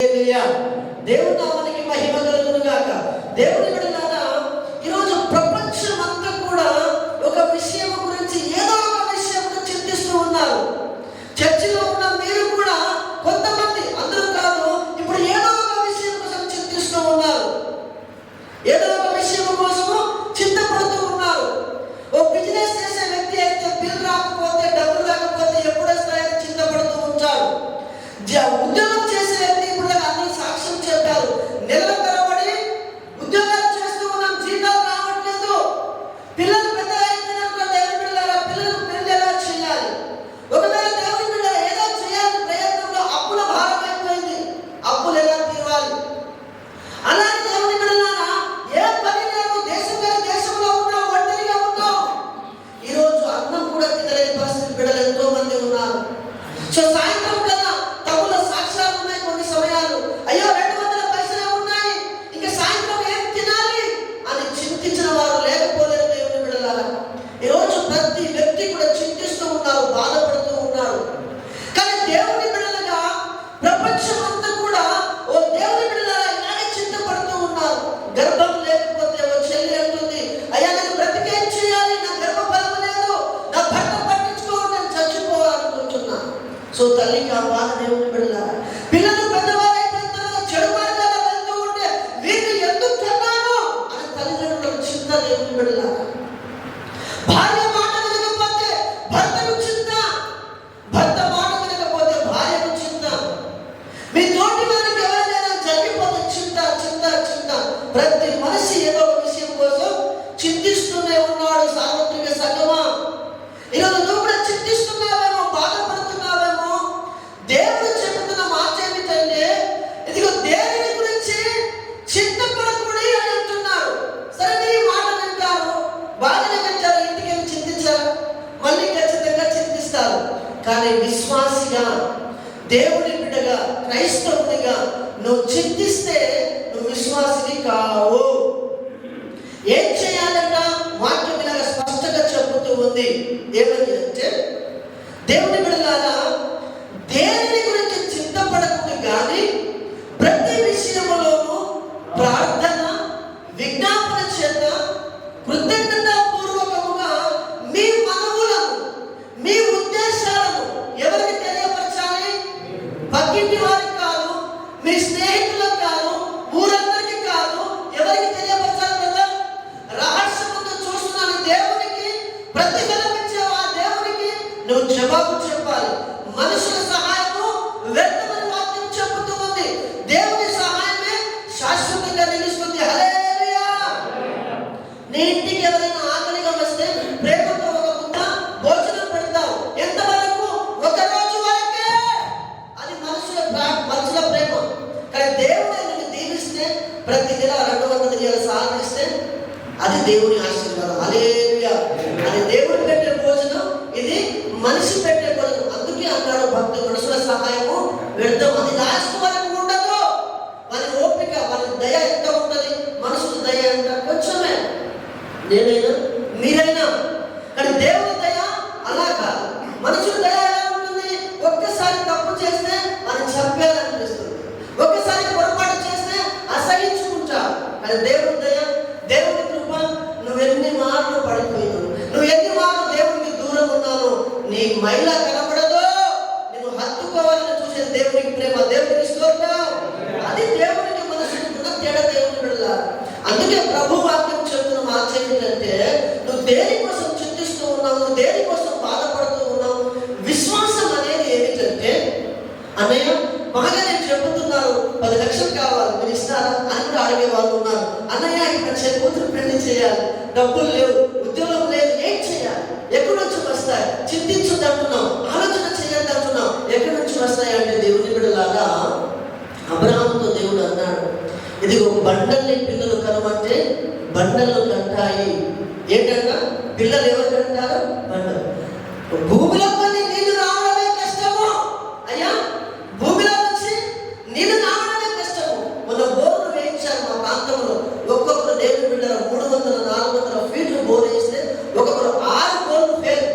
దేవుని నామానికి మహిమ కలుగును గాక. దేవుని బిడ్డలారా, ఈరోజు ప్రపంచం అంతా కూడా ఒక విషయం గురించి, ఏదో ఒక విషయం గురించి చింతిస్తూ ఉన్నారు. చర్చిలో ఉన్న మీరు కూడా కొంతమంది, అందరూ కాదు, ఇప్పుడు ఏదో ఒక విషయం కోసం చింతిస్తూ ఉన్నారు. ఏదో ఒక విషయం కోసము చింతపడుతూ ఉన్నారు. ఓ బిజినెస్ చేసే వ్యక్తి అయితే బిల్ రాకపోతే, డబ్బులు రాకపోతే ఎప్పుడు వస్తాయని చింతపడుతూ ఉంటారు. ఉద్యోగం చేసే వ్యక్తి ఇప్పుడు అందరూ సాక్ష్యం చెప్పారు. నెలల తరబడి ఉద్యోగాలు చేస్తూ ఉన్నాం, జీతాలు రావట్లేదు. పిల్లలు పెద్ద అయిపోయినప్పుడు దేవుని బిడ్డలారా, పిల్లలు పెళ్లి ఎలా చేయాలి? ఒకవేళ దేవుని బిడ్డలు ఏదో చేయాలని ప్రయత్నంలో అప్పుల భారం అయిపోయింది, అప్పులు ఎలా తీరాలి? అలాగే దేవుని బిడ్డలారా, ఏ పని లేదు, దేశంలో ఉన్నా, ఒంటరిగా ఉన్నాం. ఈరోజు అన్నం కూడా తినలేని పరిస్థితి బిడ్డలు ఎంతో మంది ఉన్నారు. సో సాయంత్రం కదా తగుల సాక్ష్యాలు ఉన్నాయి. కొన్ని సమయాలు అయ్యో 200 పైసలే ఉన్నాయి, ఇంకా సాయంత్రం ఏం తినాలి అని చింతించిన వారు లేకపోలేరు. దేవుని బిడ్డలారా, ఈరోజు ప్రతి వ్యక్తి కూడా చింతిస్తూ ఉన్నారు, బాధపడుతూ ఉన్నారు. కానీ దేవుని బిడ్డలుగా ప్రపంచం అంతా కూడా ఓ దేవుని బిడ్డలారా ఇలాగే చింతపడుతూ ఉన్నారు. గర్భం లేకపోతే ఓ చెల్లి అంటుంది, అయ్యా నేను బ్రతికేం చేయాలి, నా గర్భఫలం లేదు, నా భర్త పట్టించుకోవాలి, నేను చచ్చిపోవాలనుకుంటున్నా. సో తల్లికి ఆ బాధ. దేవుని బిడ్డలారా, పిల్లలు పెద్దవాళ్ళు అయిపోయిన తర్వాత చెడు మార్గాల్లో వెళ్తూ ఉంటే వీళ్ళు ఎందుకు కన్నాను అని తల్లిదండ్రులకు చింత. దేవుని బిడ్డలారా, భార్య మాట వినకపోతే భర్తకు చింత, భర్త మాట వినకపోతే భార్యకు చింత, మీ తోటి వారికి ఎవరైనా జరిగిపోతే చింత చింత చింత. ప్రతి మనిషి ఏదో ఒక విషయం కోసం చింతిస్తూనే ఉన్నాడు. సార్వత్రిక సంగమా, ఈరోజు నువ్వు కూడా చింతిస్తున్నావేమో, బాధపడుతున్నావేమో. దేవుడు చెబుతున్న మాట ఏమిటంటే, ఇదిగో దేని గురించి చింతపడకూడదు అని అంటున్నారు. సరే, మీరు మాట వింటారు, బాధనే వింటారు, ఇంటికి వెళ్ళి చింతించారు, మళ్ళీ ఖచ్చితంగా చింతిస్తారు. కానీ విశ్వాసిగా, దేవుని బిడ్డగా, క్రైస్తవునిగా నువ్వు చింతిస్తే నువ్వు విశ్వాసిని కావు. ఏం చేయాలంట? వాక్యం ఇలాగా స్పష్టంగా చెబుతూ ఉంది. ఏమని అంటే, దేవుని బిడ్డలారా, దేని గురించి చింతపడకుండా కానీ ప్రతి విషయంలోనూ ప్రార్థన, విజ్ఞాపన చేత కృతజ్ఞతాపూర్వకముగా మీ మనవులను, మీ ఉద్దేశాలను ఎవరికి తెలియపరచాలి? పక్కింటి వారికి కాదు, మీ స్నేహితులకు కాదు, ఊరందరికీ కాదు. ఎవరికి తెలియపరచాలి కదా? రహస్యముగా చూస్తున్నాను దేవునికి ప్రతిఫలం ఇచ్చే ఆ దేవునికి నువ్వు జవాబు చెప్పాలి. మనుషుల సహాయము వ్యర్థమని వాక్యం చెబుతూ ఉంది. దేవుని సహాయమే శాశ్వతంగా నిలుస్తుంది. హల్లెలూయా. నీ ఇంటికి ఎవరైనా ఆకలిగా వస్తే ప్రేమతో ఒక ముద్ద భోజనం పెడతావు. ఎంతవరకు? ఒక రోజు వరకే. అది మనుషుల ప్రేమ. కానీ దేవుడు నిన్ను దీవిస్తే, ప్రతి నెల 200 దినాలు సాధిస్తే అది దేవుని ఆశీర్వాదం. హల్లెలూయా. అది దేవుడు పెట్టే భోజనం, ఇది మనిషి పెట్టే భోజనం. అందుకే అన్నాడు భక్తుడు, మనుషుల సహాయము వ్యర్థం. అది లాస్ట్ వరకు ఉండదు. మన ఓపిక, మన దయ ఎంత ఉంటుంది? మనుషుల దయ ఎంత? కొంచెమే. నేనైనా మీరైనా. కానీ దేవుని దయ అలా కాదు. మనుషుల దయ ఎలా ఉంటుంది? ఒక్కసారి తప్పు చేస్తే మనం చంపేయాలనిపిస్తుంది, ఒక్కసారి పొరపాటు చేస్తే అసహించుకుంటారు. కానీ దేవుని దయ, దేవుని కృప, నువ్వు ఎన్ని మార్లు పడిపోయినావు, నువ్వు ఎన్ని మార్లు దేవునికి దూరం ఉన్నావు, నీ మైల కనబడదు. నేను హత్తుకోవాలని చూసేది దేవునికి ప్రేమ, దేవునికి స్తోత్రం. అది దేవునికి మనసుకున్న తేడా. దేవుని బిడ్డలారా, అందుకే ప్రభు వాక్యం చెబుతున్న మాట ఏంటంటే, నువ్వు దేనికోసం చింతిస్తూ ఉన్నావు, నువ్వు దేనికోసం బాధపడుతూ ఉన్నావు? విశ్వాసం అనేది ఏమిటంటే, అన్నయ్య బాగా నేను చెబుతున్నాను, 10 లక్షలు కావాలి, మీరు ఇస్తారా అని కూడా అడిగే వాళ్ళు ఉన్నారు. అన్నయ్య ఇక్కడ కూతురు పెళ్లి చేయాలి, డబ్బులు లేవు, ఉద్యోగం లేదు, ఏం చేయాలి? ఎక్కడి నుంచి వస్తాయి? చింతించొద్దు అంటున్నాం, ఆలోచన చేయండి అంటున్నాం. ఎక్కడి నుంచి వస్తాయి అంటే, దేవుని బిడ్డలాగా అబ్రహాముతో దేవుడు అన్నాడు, ఇదిగో బండల్ని పిల్లలు కనమంటే బండల్లో కంటాయి. ఏంటంట? పిల్లలు ఎవరు కంటారు? బండలు. భూమిలో కొన్ని నీళ్లు రావడమే కష్టము. అయ్యా, భూమిలో నుంచి నీళ్లు రావడమే కష్టము. మన బోర్లు వేయించారు మా ప్రాంతంలో. ఒక్కొక్కరు దేవుని బిడ్డలు 300-400 ఫీట్లు బోర్ వేస్తే ఒక్కొక్కరు 6 బోర్లు ఫెయిల్,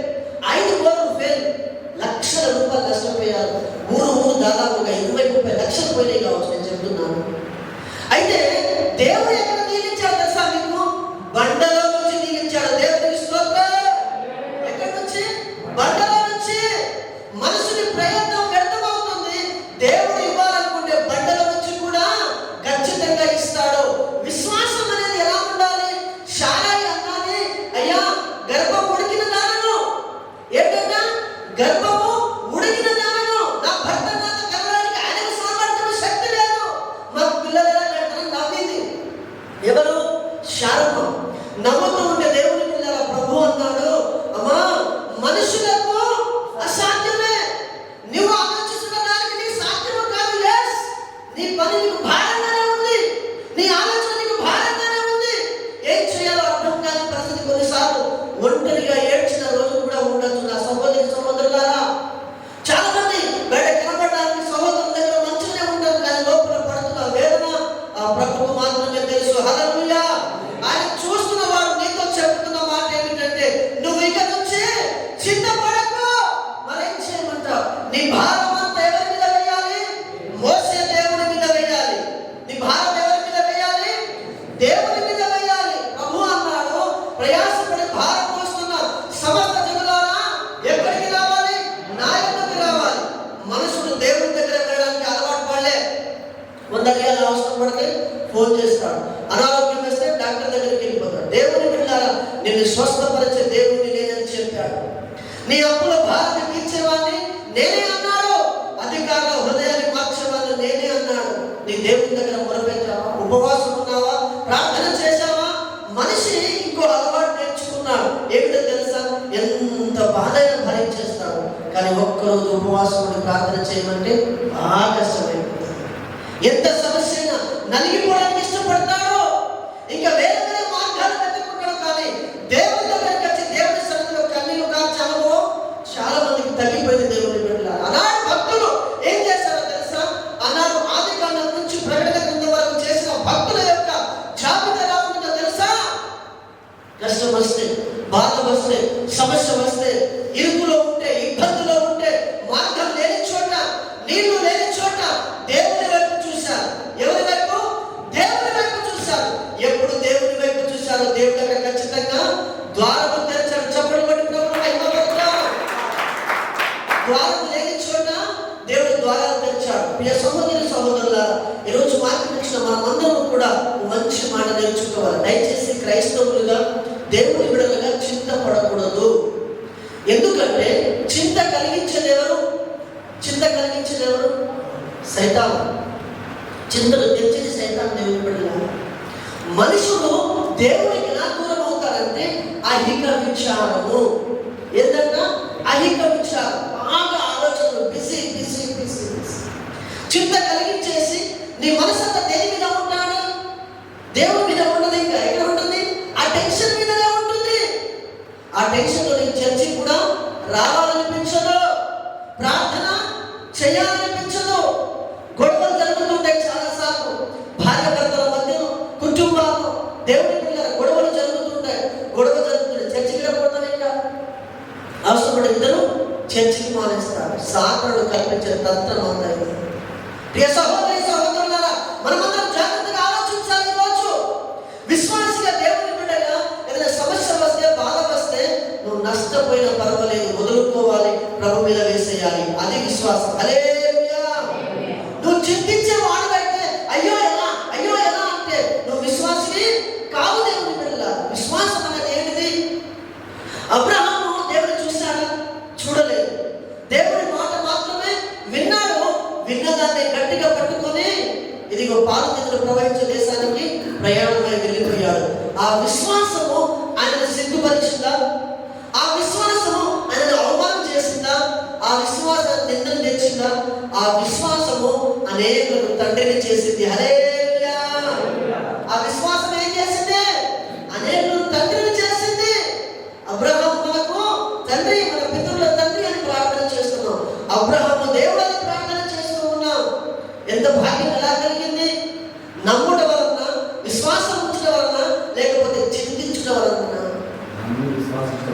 5 బోర్లు ఫెయిల్. లక్షల రూపాయలు నష్టపోయారు. ఊరు దాదాపుగా 20-30 లక్షలు పోయినాయి కావచ్చు. చెప్తున్నాను. అయితే దేవుడు ఎక్కడ నియమించాడు తెలుసా మీకు? బండలో నుంచి నియమించాడు. దేవుడికి స్తోత్రం. ఎక్కడి నుంచి? బండలో నుంచి. మనుషుని ప్రయత్నం వ్యర్థమవుతుంది. దేవుడు ఇవ్వాలనుకుంటే బండల నుంచి కూడా ఖచ్చితంగా ఇస్తాడు. విశ్వాసం అనేది ఎలా ఉండాలి? శారాయి అన్నాని, అయ్యా గర్భం ఉడికిన దానను, ఏంటంటే గర్భము ఉడికిన దానను, నా భర్త నాతో కలవడానికి ఆయనకు సామర్థ్యం శక్తి లేదు, మాకు పిల్లలు ఎలా కట్టడం నవ్వింది. ఎవరు? శారమ్మ. నమ్ముతూ ఉంటే దేవుని పిల్లల ప్రభు అన్నాడు, అమ్మా మనుషులకు అసాధ్యమే, నువ్వు ఆలోచిస్తున్న దానికి నీ సాధ్యము కాదు. ఎస్, నీ పని నీకు భారంగానే ఉంది, నీ ఆలోచన నీకు భారంగానే ఉంది. ఏం చేయాలో అర్థం కాని పరిస్థితి. కొన్నిసార్లు ఒంటరిగా ఏడ్చిన రోజు కూడా ఉండొచ్చు. నా సహోదరులారా, చాలా మంది బయట కనపడడానికి సహోదరుల దగ్గర మంచిగానే ఉంటారు, కానీ లోపల పడుతున్న వేదన ఆ ప్రభుకు మాత్రమే తెలుసు. హల్లెలూయా. ఆయన చూస్తున్న వాడు నీతో చెప్తున్న మాట ఏమిటంటే, నువ్వు ఇక నుంచి చింతపడకు. మరేం చేయమంటావు? నీ భారం అంతా ఎవరి మీద వేయాలి? మోసే దేవుడి మీద వేయాలి. నీ భారం ఎవరి మీద వేయాలి? దేవుడి మీద వేయాలి. ప్రభు అన్నాడు, ప్రయాసపడి భారం మోస్తున్న సమస్త జనులారా ఎక్కడికి రావాలి? నా యొద్దకు రావాలి. మనుషుడు దేవుడి దగ్గర వెళ్ళడానికి అలవాటు పడలే. కొందరికి అవసరం పడితే ఫోన్ చేస్తాడు, అనారోగ్యం వేస్తే డాక్టర్ దగ్గరికి వెళ్ళిపోతాడు. దేవుని బిడ్డలారా, నిన్ను స్వస్థపరిచే దేవుడిని నేనని చెప్పాడు. నీ అప్పుల భారాన్ని తీర్చేవాడిని నేనే అన్నాడు. అధికారుల హృదయాన్ని మార్చేవాడిని నేనే అన్నాడు. నీ దేవుని దగ్గర మొరపెట్టావా? ఉపవాసం ఉన్నావా? ప్రార్థన చేశావా? మనిషి ఇంకో అలవాటు నేర్చుకున్నాడు. ఏమిటో తెలుసా? ఎంత బాధైనా భరించేస్తాడు, కానీ ఒక్కరోజు ఉపవాసం ఉండి ప్రార్థన చేయమంటే బాగా కష్టమైపోతుంది. ఎంత సమస్య అయినా నలిగిపోవడానికి ఇష్టపడతాడు. ఇంకా వేరే వేరే మార్గాలు వెతుక్కుంటాడు, కానీ దేవుని దగ్గరికి వచ్చి దేవుని సన్నిధిలో కన్నీళ్లు కార్చే అనుభవం చాలా మందికి తగ్గిపోయింది. దేవుని బిడ్డల ఆనాడు భక్తులు ఏం చేశారో తెలుసా? ఆనాడు ఆదికాండం నుంచి ప్రకటన గ్రంథం వరకు చేసిన భక్తుల యొక్క జాబితా ఎలా ఉంటుందో తెలుసా? కష్టం వస్తే, బాధ వస్తే, సమస్య వస్తే, ఇరుకులో ఉంటే, ఇబ్బందులో ఉంటే, మార్గం లేని చోట, నీళ్లు లేని చోట దేవుని వైపు చూశారు. ఎవరి వైపు? దేవుని వైపు చూశారు. ఎప్పుడు దేవుని వైపు చూశారు, దేవుడి దగ్గర ఖచ్చితంగా ద్వారము తెరిచాడు. చెప్పండి బట్టి ప్రభు ద్వారం లేని చోట దేవుడు ద్వారాలు తెరిచాడు. ప్రియ సహోదరి సహోదరులారా, ఈరోజు వాక్యం ఇచ్చిన మనమందరం కూడా మంచి మాట నేర్చుకోవాలి. దయచేసి క్రైస్తవులుగా, దేవుని బిడ్డలుగా చింతపడకూడదు. ఎందుకంటే చింత కలిగించేది ఎవరు? చింత కలిగించేది ఎవరు? సైతాను. చింతలు తెచ్చేది సైతాను. దేవుని బిడ్డలుగా మనుషులు దేవునికి ఎలా దూరం అవుతారంటే అహిక విచారము. ఏంటంటే అహిక విచారం, బాగా ఆలోచనలు, బిజీ బిజీ బిజీ బిజీ. చింత కలిగించేసి నీ మనసంతా దేని మీద ఉంటాడు? దేవుడి మీద ఉండదు. ఇంకా ఎక్కడ ఉంటుంది? ఆ టెన్షన్ మీదనే ఉంటుంది. ఆ టెన్షన్ లో నీకు చర్చి కూడా రావాలనిపించదు, ప్రార్థన చేయాలనిపించదు. గొడవలు జరుగుతుంటాయి చాలాసార్లు. భార్య భర్తల మధ్యలో, కుటుంబాలు, దేవుడి పిల్లల గొడవలు జరుగుతుంటాయి. గొడవ జరుగుతుంటాయి, చర్చికి వెళ్ళకూడదు. ఇంకా అవసరపడి ఇద్దరు చర్చికి మానేస్తారు. సాకరుడు కల్పించే తంత్రం అంతా ఇది. ప్రియ సహోదరి సహోదరులారా, మనమందరం జాగ్రత్తగా ఆలోచించాలి. ఈరోజు విశ్వాసిగా, దేవుని బిడ్డగా ఏదైనా సమస్య వస్తే, బాధ వస్తే నువ్వు నష్టపోయినా పర్వాలేదు, వదులుకోవాలి, ప్రభు మీద వేసేయాలి. అది విశ్వాసం. హల్లెలూయా. నువ్వు చింతించే వాడివైతే అయ్యో ఎలా, అయ్యో ఎలా అంటే నువ్వు విశ్వాసిని కాదు. దేవుని బిడ్డలా, విశ్వాసం అనేది ఏంటిది? అబ్రహాము దేవుడు చూశాడా? చూడలేదు. దేవుడి మాట మాత్రమే విన్నాడు. విన్నదాన్ని గట్టిగా పట్టుకొని ఇదిగో పాలు చేతులు ప్రవహించే దేశానికి ప్రయాణమై వెళ్ళిపోయాడు. ఆ విశ్వాసము ఆయనను సిగ్గుపరిచిందా? ఆ విశ్వాసము ఆయనను అవమానం చేసిందా? ఆ విశ్వాసాన్ని నిందలు తెచ్చిందా? ఆ విశ్వాసము అనేకులకు తండ్రిని చేసింది. హల్లెలూయా. ఆ విశ్వాసం ఏం చేసింది? అనేకులకు తండ్రిని చేసింది. అబ్రహాము మనకు తండ్రి, మన పితరుల తండ్రి అని ప్రార్థన చేస్తున్నాం. అబ్రహాము దేవుడు అని ప్రార్థన చేస్తూ ఉన్నాం. ఎంత భాగ్యం ఎలా కలిగింది? నమ్ముట వలన, విశ్వాసం ఉంచడం వలన, లేకపోతే చింతించడం వలన?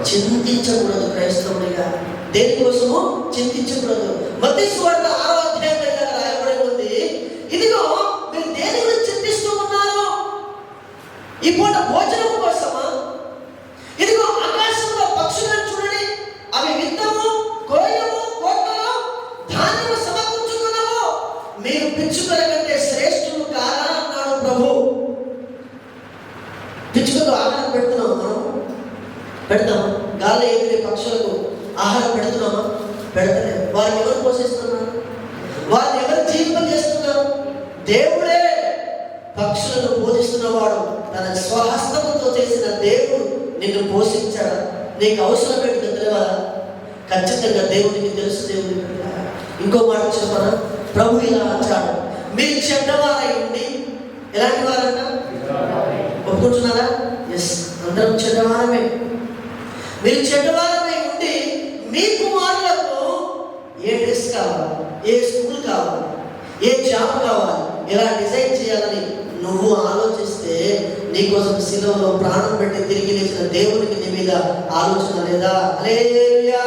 చింతించకూడదు క్రైస్తవుడిగా. దేనికోసము చింతించకూడదు. మత్తయి సువార్త 6వ అధ్యాయంలో రాయబడి ఉంది, ఇదిగో ఈ పూట భోజనం కోసమా? ఇదిగో ఆకాశంలో పక్షులను చూడండి, అవి విత్తము, కోయము, కోటలో ధాన్యము సమకూర్చుకున్నాము, మీరు పిచ్చుకల కంటే శ్రేష్ఠులు కారా అన్నాడు ప్రభు. పిచ్చుకకు ఆహారం పెడుతున్నామా? మనం పెడతామా? గాలి ఎగిరే పక్షులకు ఆహారం పెడుతున్నామా? పెడతలేదు. వారిని ఎవరు పోషిస్తున్నారు? వారిని ఎవరు జీవితం చేస్తున్నారు? దేవుడే పక్షులను పోషిస్తున్నవాడు. తన స్వహస్తముతో చేసిన దేవుడు నిన్ను పోషించాడా? నీకు అవసరం ఏంటో తెలియాలా? ఖచ్చితంగా దేవుడికి తెలుసు. దేవుడికి ఇంకో మాట చెప్పనా? ప్రభు ఇలా అంటాడు, మీరు చెడ్డవారై ఉండి. ఎలాంటి వారంట? ఒప్పుకుంటున్నారా? ఎస్, అందరం చెడ్డవారమే. మీరు చెడ్డవారమై ఉండి మీ కుమారులకు ఏ డ్రెస్ కావాలి, ఏ స్కూల్ కావాలి, ఏ జాబ్ కావాలి, ఎలా డిజైన్ చేయాలని నువ్వు ఆలోచిస్తే నీకోసం శిలువలో ప్రాణం పెట్టి తిరిగి లేచిన దేవునికి నీ మీద ఆలోచన లేదా? హల్లెలూయా.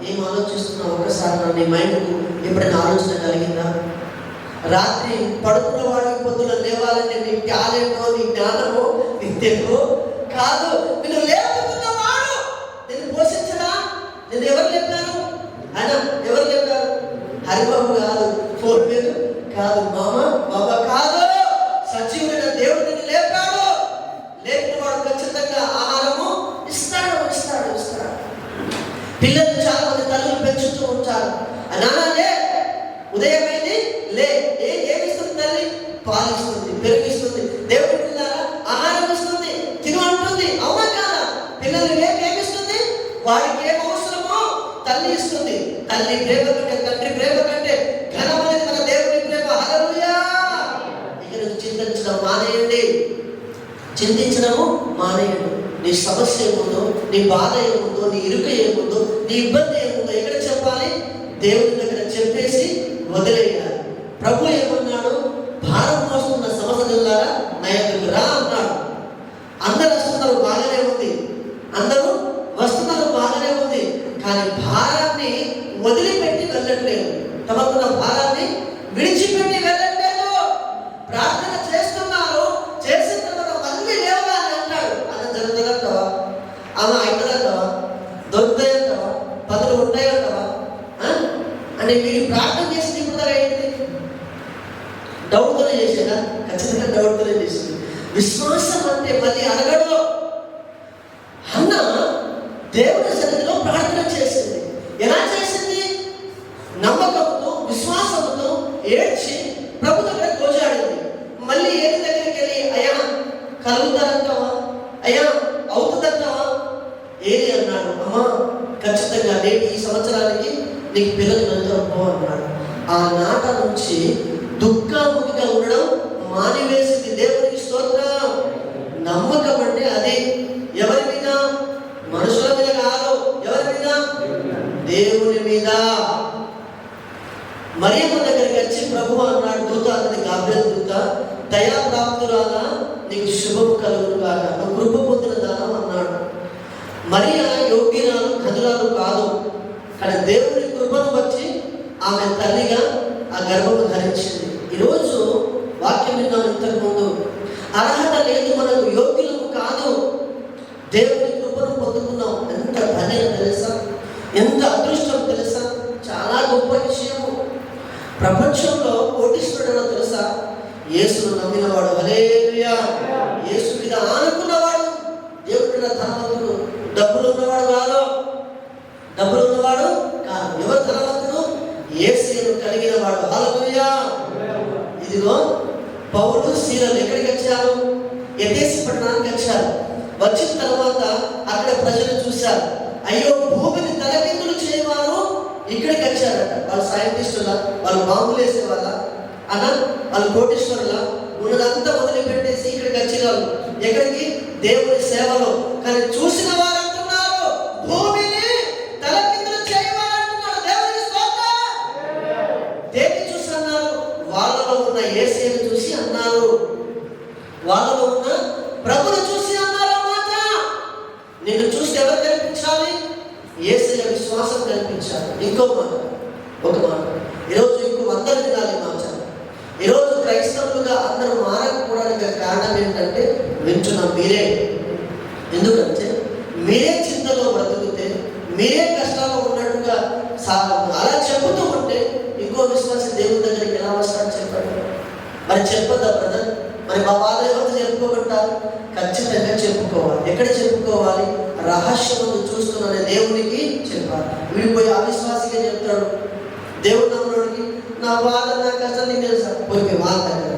ఏం ఆలోచిస్తున్నావు? ఒకసారి నీ మైండ్కు ఎప్పుడైనా ఆలోచన కలిగిందా? రాత్రి పడుకున్న వాడికి పొద్దున లేవాలంటే నీ టాలెంటో, నీ జ్ఞానమో, నీ తెలుగో కాదు. నిన్ను లేపుతున్నవాడు నిన్ను పోషించడా? నేను ఎవరు చెప్పాను? ఆయన ఎవరు చెప్పారు? హరిబాబు కాదు, ఫోన్ మీద కాదు, మామ బాబా కాదు, సజీవుడైన దేవుడు నిన్ను లేపాడు. లేపిన వాడు ఖచ్చితంగా ఆహారము ఇస్తాడు. పిల్లలు చాలా మంది తల్లులు పెంచుతూ ఉంటారు. నాన్నలే ఉదయమైంది లే, ఏమిస్తుంది తల్లి? పాలిస్తుంది, పెరిగిస్తుంది. దేవుడి పిల్లల ఆహారం ఇస్తుంది, తిను అంటుంది. అవునా కాదా? పిల్లలు ఏమిస్తుంది? వాడికి ఏం అవసరమో తల్లి ఇస్తుంది. తల్లి ప్రేమ కంటే, తండ్రి ప్రేమ కంటే ఘనమైనది మన దేవుడి ప్రేమ. హల్లెలూయా. ఇక నువ్వు చింతించడం మానేయండి. చింతించడము మానేయండి. నీ సమస్య ఏముందో, నీ బాధ ఏముందో, నీ ఇరుక ఏముందో, నీ ఇబ్బంది ఏముందో ఎక్కడ చెప్పాలి? దేవుడి దగ్గర చెప్పేసి వదిలేయాలి. ప్రభు ఏమన్నాడు? భారం మోస్తున్న సమస్యలారా నా యొద్దకు రా అన్నాడు. అందరు వస్తున్నారు, బాగానే ఉంది. అందరూ వస్తున్నారు, బాగానే ఉంది. కానీ భారాన్ని వదిలిపెట్టి వెళ్ళట్లేదు. తమకున్న భారాన్ని విడిచిపెట్టి వెళ్ళట్లేదు. ప్రార్థన చేస్తున్నారు, చేసిన తర్వాత మళ్ళీ లేవాలని అంటాడు. అది జరుగుతుందంటావా? ఆమె అవుతుందంటావా? దొరుకుతాయంటావా? పదులు ఉంటాయంటావా? అంటే వీడు ప్రార్థన చేసింది ఇప్పుడు దాకా ఏంటిది? డౌట్తోనే చేసేదా? ఖచ్చితంగా డౌట్తోనే చేసింది. విశ్వాసం అంటే మళ్ళీ అడగడు. అన్న దేవుని సన్నిధిలో ప్రార్థన చేసింది. ఎలా చేసింది? నమ్మకంతో, విశ్వాసంతో ఏడ్చి ప్రభు దగ్గర గోజాడింది. మళ్ళీ ఏది దగ్గరికి వెళ్ళి అయ్యా కలుగుతారంటావా, అయ్యా అవుతుందంటావా, ఏది అన్నాడు? అమ్మా ఖచ్చితంగా నేటి ఈ సంవత్సరానికి నీకు పిల్లలు వెళ్తావు అన్నాడు. ఆ నాట నుంచి దుఃఖముఖిగా ఉండడం మానివేసింది. దేవునికి స్తోత్రం. నమ్మకం అంటే అదే. ఎవరి మీద? మనుషుల మీద కాదు. ఎవరి మీద? దేవుని మీద. మరియమ్మ దగ్గరికి వచ్చి ప్రభు అన్నాడు, దూత అన్నది గాబ్రియల్ దూత, దయాప్రాప్తురాలా నీకు శుభము కలుగును కాక, నువ్వు కృప పొందిన దానం అన్నాడు. మరియా యోగ్యురాలు, ఘనురాలు కాదు. కానీ దేవుని కృపను వచ్చి ఆమె తల్లిగా ఆ గర్భము ధరించింది. ఈరోజు వాక్యం విన్నాం ఇంతకు ముందు. అర్హత లేదు, మనకు యోగ్యులము కాదు. దేవుని కృపను పొందుకున్నాం. ఎంత ధన్యత తెలుసా? ఎంత అదృష్టం తెలుసా? చాలా గొప్ప విషయము. ప్రపంచంలో కోటీశ్వరుడు తెలుసా? యేసును నమ్మినవాడు. హల్లెలూయా. యేసు మీద ఆనుకున్నవాడు. దేవుడి ధనవంతుడు. డబ్బులు ఉన్నవాడు కాదు. డబ్బులు ఉన్నవాడు కాదు. ఎవరు ధనవంతుడు? యేసును కలిగిన వాడు. హల్లెలూయా. ఇదిగో పౌలు శీలలు ఎక్కడికి వచ్చారు? ఎఫెసు పట్టణానికి వచ్చారు. వచ్చిన తర్వాత అక్కడ ప్రజలు చూశారు. అయ్యో భూమిని తలకిందులు చేయవారు ఇక్కడికి వచ్చారట. వాళ్ళు సైంటిస్టుల, వాళ్ళు బాంబులు వేసే వాళ్ళ అన్న, వాళ్ళు కోటీశ్వరుల, ఉన్నదంతా వదిలిపెట్టేసి ఇక్కడికి వచ్చినారు. ఎక్కడికి? దేవుని సేవలో. కానీ చూసిన వారు అంటున్నారు భూమిని తలకిందులు చేయవాలంటున్నారు. దేవుని స్తోత్రం. దేన్ని చూసి అన్నారు? వాళ్ళలో ఉన్న యేసుని చూసి అన్నారు. వాళ్ళలో ఉన్న ప్రభుని చూసి అన్నారు. అన్నమాట. నిన్ను చూస్తే ఎవరు కనిపించాలి? యేసయ్య విశ్వాసం కనిపించాలి. ఇంకో మాట, ఒక మాట. ఈరోజు ఇంకో 100 దినాలు మాట. ఈరోజు క్రైస్తవులుగా అందరూ మారకపోవడానికి కారణం ఏంటంటే వింటున్న మీరే, ఎందుకంటే మీరే చింతలో బ్రతుకుతే, మీరే కష్టాల్లో ఉన్నట్టుగా అలా చెబుతూ ఉంటే ఇంకో విశ్వాసి దేవుని దగ్గరికి ఎలా వస్తాడు చెప్పండి? మరి చెప్పదా బ్రదర్? మరి మా బాధ ఎవరితో చెప్పుకోమంటారు? ఖచ్చితంగా చెప్పుకోవాలి. ఎక్కడ చెప్పుకోవాలి? రహస్యమును చూస్తున్న దేవునికి చెప్పాలి. వీడిపోయి అవిశ్వాసిగా చెప్తాడు దేవుడు నమ్మడానికి, నా బాధ నా కష్టం నీకు తెలుసా? పోయి వాళ్ళ దగ్గర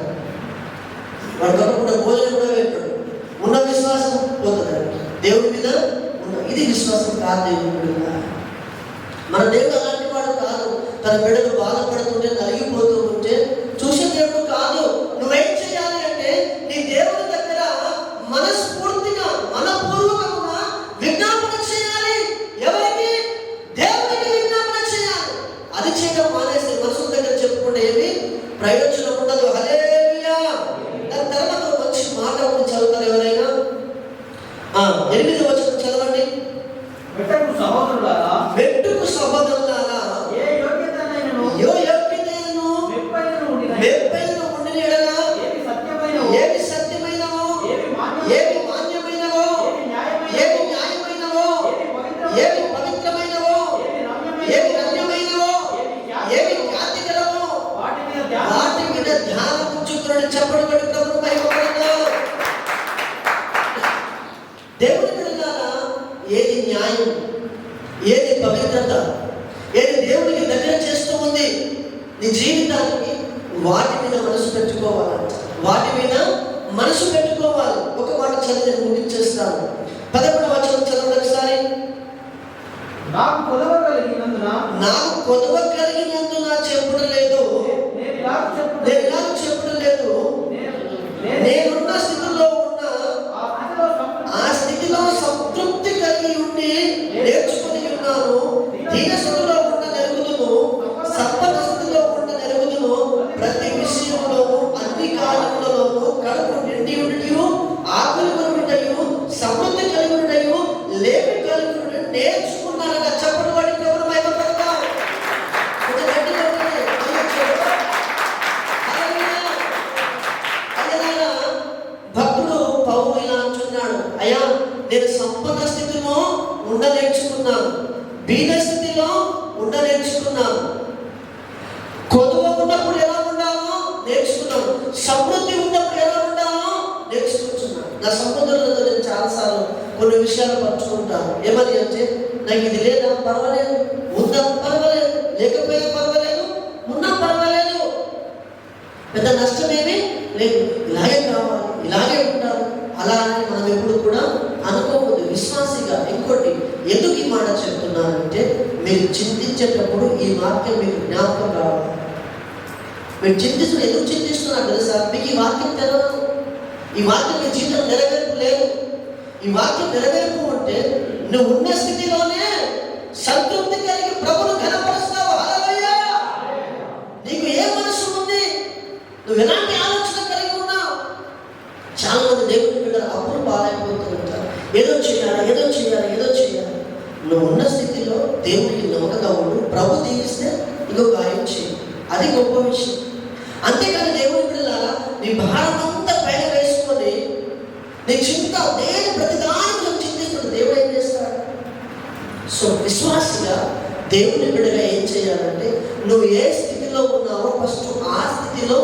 వాడు కూడా భోజనం కూడా పెట్టాడు. ఉన్న విశ్వాసం పోతుంది దేవుడి మీద ఉన్న. ఇది విశ్వాసం కాదు దేవుడి మీద. మన దేవుడు అలాంటి వాడు కాదు. తన బిడ్డలు బాధపడుతుంటే నలిగిపోతూ ఉంటే చూసే దేవుడు కాదు. నువ్వేం చేయాలి అంటే నీ దేవుడి దగ్గర మనస్ఫూర్తిగా మనపూర్వకంగా విజ్ఞాపన చేయాలి. ఎవరికి? దేవుడికి విజ్ఞాపన చేయాలి. అది చేయడం మానేసి మనుషుల దగ్గర చెప్పుకుంటే ఏమి ప్రయోజనం ఉండదు. హల్లెలూయా. దాని తర్వాత మంచి మాట ఉంది, చదువుతారు ఎవరైనా? 8వ వచనం చదవండి. మెట్టుకు సహోదరులారా, ఏ యోగ్యతనైనను మెప్పైనను ఉండిన ఎడల ఏవి సత్యమైనవో, ఏవి మాన్యమైనవో, ఏవి న్యాయమైనవో, ఏవి పవిత్రమైనవో, ఏవి రమ్యమైనవో, ఏవి ఖ్యాతికరమో వాటి మీద ధ్యానం ఉంచుకుని చెప్పడం ప్రభువు మహిమపడతాడు. దేవుని బిడ్డలారా, ఏది న్యాయం, ఏది పవిత్రత, ఏది దేవునికి దగ్గర చేస్తూ ఉంది నీ జీవితానికి, వాటి మీద మనసు పెట్టుకోవాలి. వాటి మీద మనసు పెట్టుకోవాలి. ఒక మాట చదివి నేను ముగించేస్తాను. 11వ వచనం చదవండి ఒకసారి. నాకు కొదవ కలిగినందున చెప్పుడు లేదు, నేను ఇలా చెప్పుడు లేదు, నేనున్న స్థితిలో ఉన్న ఆ స్థితిలో సంతృప్తి కలిగి ఉండి నేర్చుకుని ఉన్నాను. దీన స్థితిలో ఉండ నెరుగుదును, సంపద స్థితిలో ఉండ నెరుగుదును, ప్రతి విషయంలోనూ అన్ని కార్యములలోనూ కడుపు నిండి ఉండియు, ఆకులు కొనుటయు, సమృద్ధి కలిగి ఉండియు, లేమి కలిగి ఉండి నేర్చుకున్నానని చెప్పడం వాడి ఎవరు భయపడతాం? భక్తుడు పౌలు ఇలా అంటున్నాడు, అయ్యా నేను సంపద స్థితిలో ఉండ నేర్చుకున్నాను, బీద స్థితిలో ఉండ నేర్చుకున్నాను, కొదువ ఉన్నప్పుడు ఎలా ఉండాలో నేర్చుకున్నాను, సమృద్ధి ఉన్నప్పుడు ఎలా ఉండాలో నేర్చుకుంటున్నాను. నా సహోదరులతో నేను చాలాసార్లు కొన్ని విషయాలు పంచుకుంటాను. ఏమని అంటే, నాకు ఇది లేదా పర్వాలేదు, ఉందా పర్వాలేదు, లేకపోయినా పర్వాలేదు, ఉన్నా పర్వాలేదు, పెద్ద నష్టమేమీ లేదు, ఇలాగే కావాలి, ఇలాగే ఉండాలి, అలా అని మనం ఎప్పుడు కూడా అనుకోకూడదు. విశ్వాసిగా ఇంకోటి ఎందుకు ఈ మాట చెప్తున్నానంటే, మీరు చింతించేటప్పుడు ఈ వాక్యం మీకు జ్ఞాపకం రావాలి. మీరు ఎందుకు చింతిస్తున్నారు తెలుసా? మీకు ఈ వాక్యం తెలవదు. ఈ వాక్యం మీ జీవితం నెరవేర్పు లేదు. ఈ వాక్యం నెరవేర్పు అంటే నువ్వు ఉన్న స్థితిలోనే సంతృప్తి కలిగి ప్రభువును ఘనపరుస్తావు. హల్లెలూయా. నీకు ఏ మనసు ఉంది, నువ్వు ఎలాంటి ఆలోచన కలిగి ఉన్నావు? చాలా మంది దేవుని బిడ్డలు అప్పులు పాలైపోతూ ఉంటారు. ఏదో చేయాలి. నువ్వు ఉన్న స్థితిలో దేవునికి నమ్మకంగా ఉండు. ప్రభు దీవిస్తే ఇంకొక కార్యం చేయి, అది గొప్ప విషయం. అంతేకాని దేవుని బిడ్డలారా, నీ భారం అంతా పైన వేసుకొని నీ చింత నేను ప్రతిదాని చింతిస్తున్న దేవుడు ఏం చేస్తాడు? సో విశ్వాసిగా దేవుని బిడ్డగా ఏం చేయాలంటే, నువ్వు ఏ స్థితిలో ఉన్నావో ఫస్ట్ ఆ స్థితిలో